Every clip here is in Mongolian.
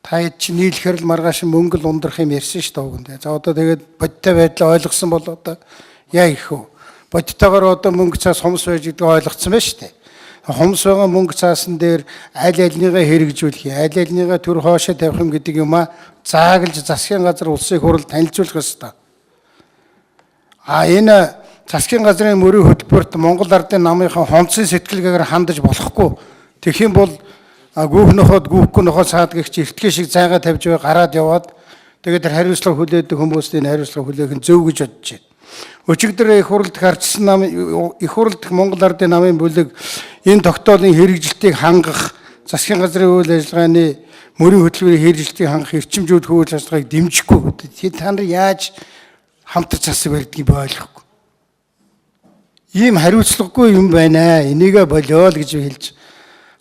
Та хэд чи нийлэхэр л маргааш мөнгө л ундрах юм ярьсан шүү дээ уганд. За одоо тэгээд бодиттой байдлаа ойлгосон бол одоо яа гэх вэ? Бодиттойгоор одоо мөнгө цаас хомс байж гэдгийг ойлгоцсон байна шүү дээ. Хомс байгаа мөнгө цаасан дээр аль альныгаа хэрэгжүүлэх, аль альныгаа төр хоошоо тавих юм гэдэг юм а зааглаж засгийн газар улсын хурал танилцуулах ёстой. Энэ засгийн газрын мөрийн хөтөлбөрт Монгол Ардын намынхаа хонцын сэтгэлгээгээр хандаж болохгүй. Тэгэх юм бол гүүх нөхөд гүүхгүй нөхөд саад гихч эртгээ шиг зайгаа тавьж байгаа гараад яваад тэгээд хариуцлага хүлээдэг хүмүүст энэ хариуцлага хүлээх нь зөв гэж бодож байна. Өчигдөр их хурлд гарчсан нам их хурлд Монгол Ардын намын бүлэг энэ тогтоолын хэрэгжилтийг хангах засгийн газрын үйл ажиллагааны мөрийн хөтөлбөрийн хэрэгжилтийг хангах эрчимжүүлэх үйл ажиллагааг дэмжихгүй. Та нар яаж хамтарч засаг барьдгийг ойлгохгүй. Ийм хариуцлагагүй юм байна. Энийгээ болио л гэж хэлж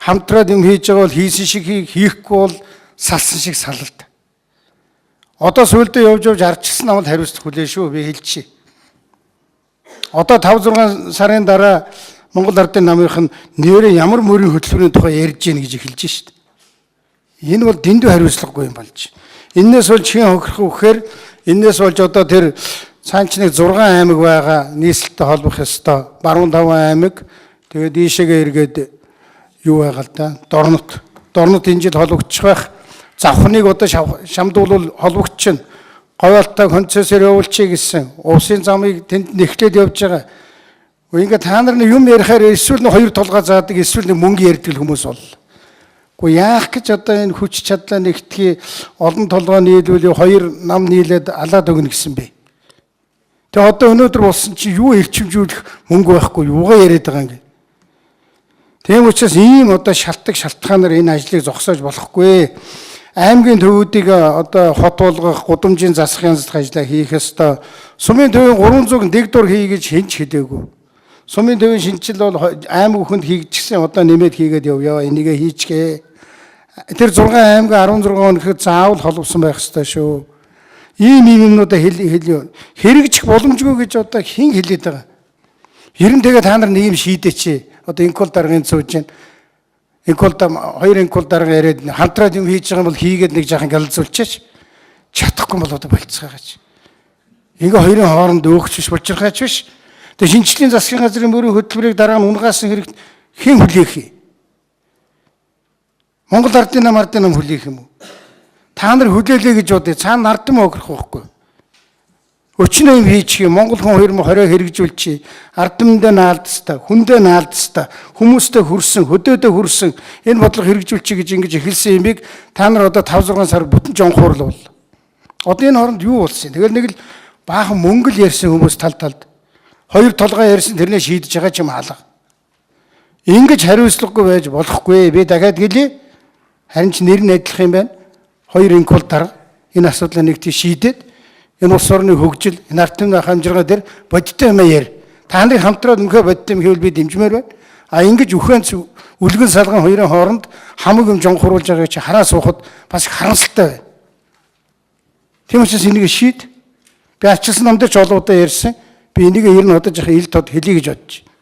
хамтраад юм хийж байгаа бол хийсэн шиг хийхгүй бол салсан шиг салалт. Одоо сүулдэ явж арчилсан намд хариуцлах хүлээ шүү би хэлчихье. Одоо 5-6 сарын дараа Монгол Ардын намынх нь нэрээ ямар мөрийн хөтөлбөрийн тухай ярьж гин гэж эхэлж шүү дээ. Энэ бол дэндүү хариуцлагагүй юм болж. Эннээс болж хэн хохирох вэ гэхээр эннээс болж одоо тэр цаанч нэг 6 аймаг байгаа нийслэлтэй холбох ёстой. Баруун 5 аймаг тэгээд ийшээгээ эргээд юу байгаа л да. Дорнот энэ жил холбогдчих байх. Завхныг одоо шамдуулал холбогдчихно. Говьалтаа концессор явуулчих гэсэн. Усын замыг тэнд нэхлээд явж байгаа. Ингээд та нар юм ярихаар эсвэл нэг хоёр толгой заадаг эсвэл нэг мөнгө ярьдаг хүмүүс бол. Гэхдээ яах гэж одоо энэ хүч чадлаа нэгтгэе олон толгой нийлүүлээ хоёр нам нийлээд алаад өгнө гэсэн бэ. Тэгээ одоо өнөөдөр болсон чи юу эрчимжүүлэх мөнгө байхгүй юугаа яриад байгаа юм. Тийм учраас ийм одоо шалтгаанаар энэ ажлыг зогсоож болохгүй. Аймгийн төвүүдийг одоо хот болгох, гудамжийн засах янзлах ажлаа хийх ёстой. Сумын төвийн 300 дэгдур хий гэж хинч хэлээгүй. Сумын төвийн шинжил бол аймаг бүхэнд хийгдчихсэн одоо нэмээд хийгээд явъя. Энийгээ хийчихээ. Тэр 6 аймаг 16 хоногт заавал холбосон байх ёстой шүү. Ийм юмнуудаа хэлээ. Хэрэгжих боломжгүй гэж одоо хэн хэлээд байгаа. Ерэн тэгээ та нар нэг юм шийдээч. Одоо инкол даргын сууж байна. Хоёр инкол дарга яриад хамтраад юм хийж байгаа юм бол хийгээд нэг жаахан галзуулчих. Чадахгүй бол одоо болцгаагач. Ингээ хоёрын хооронд өөгч биш булчирхаач биш. Тэгээ шинжлэлийн засгийн газрын мөрийн хөтөлбөрийг дараа нь унгаасан хэрэгт хэн хүлээх юм? Монгол Ардын нам хүлээх юм уу? Та нар хүлээлээ гэж бодъё. Цаана нардам өгөх байхгүй. Өчнөө юм хийчих юм. Монгол хүн 2020 хэрэгжүүлчих. Ардамдаа наалдстай, хүндээ наалдстай, хүмүүстэй хүрсэн, хөдөөдөө хүрсэн энэ бодлого хэрэгжүүлчих гэж ингэж эхэлсэн юмыг та нар одоо 5-6 сар бүтэн жонхуурлал бол. Одоо энэ хооронд юу болсон юм? Тэгэл нэг л баахан мөнгө л ярьсан хүмүүс талд. Хоёр толгой ярьсан тэрнээ шийдэж байгаа ч юм хаалга. Ингэж хариуцлагагүй байж болохгүй. Би дахиад хэлье. Харин ч нэр нь адилхан юм байна. Хоёр инкол дарга энэ асуудлыг нэг тийм шийдээд энэ улс орны хөгжил, энэ ардын хамжиргаа дээр бодиттой юм яар. Та нарыг хамтраад өнөхөө бодиттой юм хийвэл би дэмжмээр байна. Ингэж үхэнц үлгэн салган хоёрын хооронд хамаг юм жонхруулж байгааг чи хараа суухад бас харамсалтай байна. Тийм учраас энийг шийд. Би ачилсан намдаа ч олоодаа ярьсан. Би энийг ер нь одоо жах ил тод хэлье гэж бодож байна.